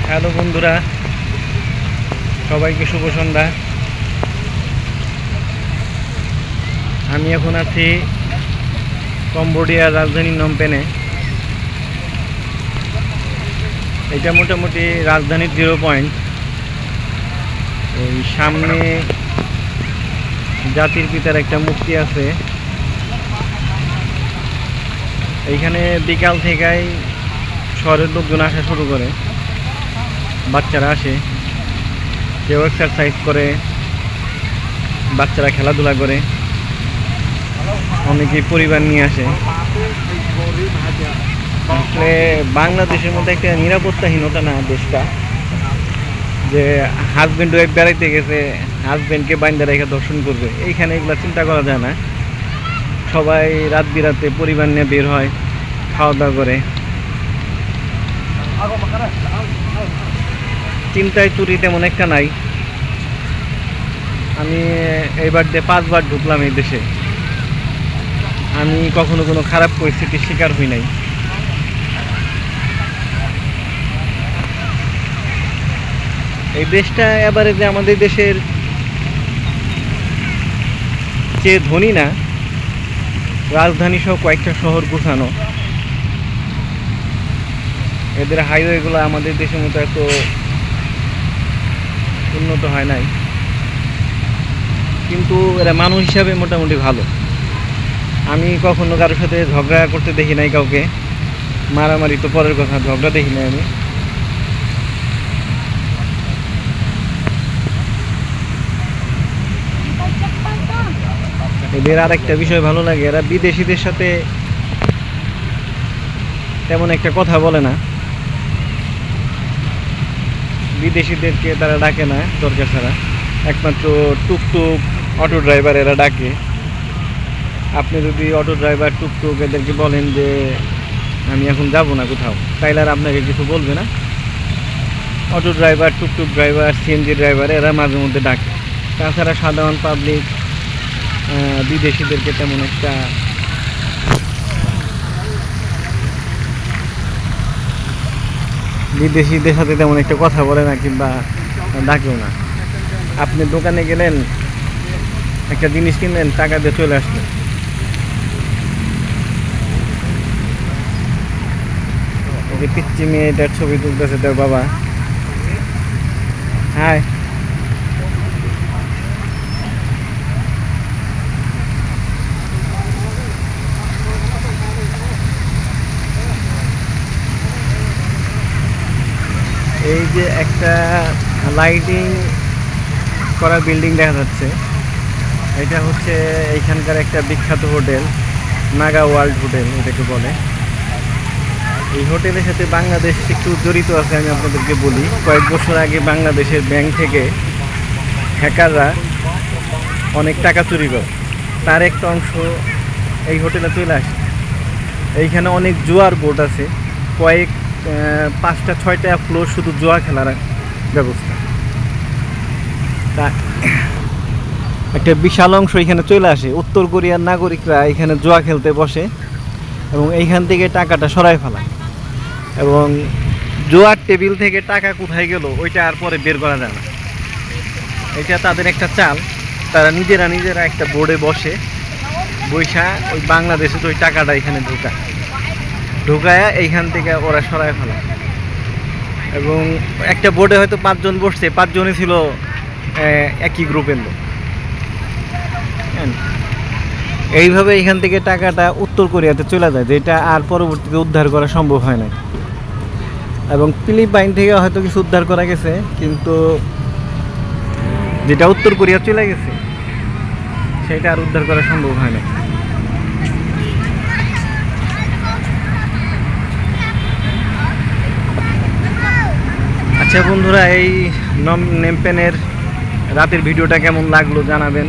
Hello বন্ধুরা, সবাইকে শুভ সন্ধ্যা। আমি এখন আছি কম্বোডিয়ার রাজধানী নমপেনে। এটা মোটামুটি রাজধানীর 0 পয়েন্ট। ওই সামনে জাতির পিতার একটা মূর্তি আছে। এইখানে বিকাল থেকেই শহরের লোকজন আসা শুরু করে। বাচ্চারা আসে, কেউ এক্সারসাইজ করে, বাচ্চারা খেলাধুলা করে, অনেকেই পরিবার নিয়ে আসে। আসলে বাংলাদেশের মধ্যে একটা নিরাপত্তাহীনতা না দেশটা, যে হাজব্যান্ড ওয়াইফ বেড়াইতে গেছে, হাজব্যান্ডকে বাইন্দা রেখে দর্শন করবে, এইখানে এগুলো চিন্তা করা যায় না। সবাই রাত বিরাতে পরিবার নিয়ে বের হয়, খাওয়া দাওয়া করে। চিন্তায় চুরি তেমন একটা নাই। আমি এইবার দিয়ে 5 বার ঢুকলাম এই দেশে। আমি কখনো কোনো খারাপ পরিস্থিতির শিকার হই নাই। এই দেশটা এবারে যে আমাদের দেশের চেয়ে ধনী না, রাজধানী সহ কয়েকটা শহর গোছানো। এদের হাইওয়েগুলো আমাদের দেশের মতো এত উন্নত হয় নাই, কিন্তু এরা মানুষ হিসাবে মোটামুটি ভালো। আমি কখনো কারোর সাথে ঝগড়া করতে দেখি নাই কাউকে। মারামারি তো পরের কথা, ঝগড়া দেখি নাই আমি। এদের আর একটা বিষয় ভালো লাগে, এরা বিদেশিদের সাথে তেমন একটা কথা বলে না। বিদেশিদেরকে তারা ডাকে না দরকার ছাড়া, একমাত্র টুকটুক অটো ড্রাইভার এরা ডাকে। আপনি যদি অটো ড্রাইভার টুকটুক এদেরকে বলেন যে আমি এখন যাব না কোথাও, তাইলে আর আপনাকে কিছু বলবে না। অটো ড্রাইভার, টুকটুক ড্রাইভার, সিএনজি ড্রাইভার এরা মাঝে মধ্যে ডাকে। তাছাড়া সাধারণ পাবলিক বিদেশিদেরকে তেমন একটা বিদেশিদের সাথে তেমন একটা কথা বলে না, কিংবা ডাকেও না। আপনি দোকানে গেলেন, একটা জিনিস কিনলেন, টাকা দিয়ে চলে আসলেন। ওকে পিচ্ছি মেয়েটার ছবি তুলতেছে তার বাবা। হ্যাঁ, এই যে একটা লাইটিং করা বিল্ডিং দেখা যাচ্ছে, এটা হচ্ছে এইখানকার একটা বিখ্যাত হোটেল, নাগা ওয়ার্ল্ড হোটেল এটাকে বলে। এই হোটেলের সাথে বাংলাদেশ একটু জড়িত আছে। আমি আপনাদেরকে বলি, কয়েক বছর আগে বাংলাদেশের ব্যাংক থেকে হ্যাকাররা অনেক টাকা চুরি করে, তার একটা অংশ এই হোটেলে চলে আসে। এইখানে অনেক জুয়ার বোর্ড আছে, কয়েক 5টা 6টা ফ্লোর শুধু জুয়া খেলার ব্যবস্থা। তা একটা বিশাল অংশ এখানে চলে আসে। উত্তর কোরিয়ার নাগরিকরা এখানে জুয়া খেলতে বসে এবং এইখান থেকে টাকাটা সরাই ফেলায়, এবং জুয়ার টেবিল থেকে টাকা কোথায় গেল ওইটা আর পরে বের করা যায় না। এটা তাদের একটা চাল। তারা নিজেরা একটা বোর্ডে বসে, বৈশা ওই বাংলাদেশে তো ওই টাকাটা এখানে ঢুকায় এইখান থেকে ওরা সরাই ফেলায়। এবং একটা বোর্ডে হয়তো 5 জন বসছে, 5 জনই ছিল একই গ্রুপের লোক। এইভাবে এখান থেকে টাকাটা উত্তর কোরিয়াতে চলে যায়, যেটা আর পরবর্তীতে উদ্ধার করা সম্ভব হয় না। এবং ফিলিপাইন থেকে হয়তো কিছু উদ্ধার করা গেছে, কিন্তু যেটা উত্তর কোরিয়া চলে গেছে সেটা আর উদ্ধার করা সম্ভব হয় না। আচ্ছা বন্ধুরা, এই নমপেনের রাতের ভিডিওটা কেমন লাগলো জানাবেন।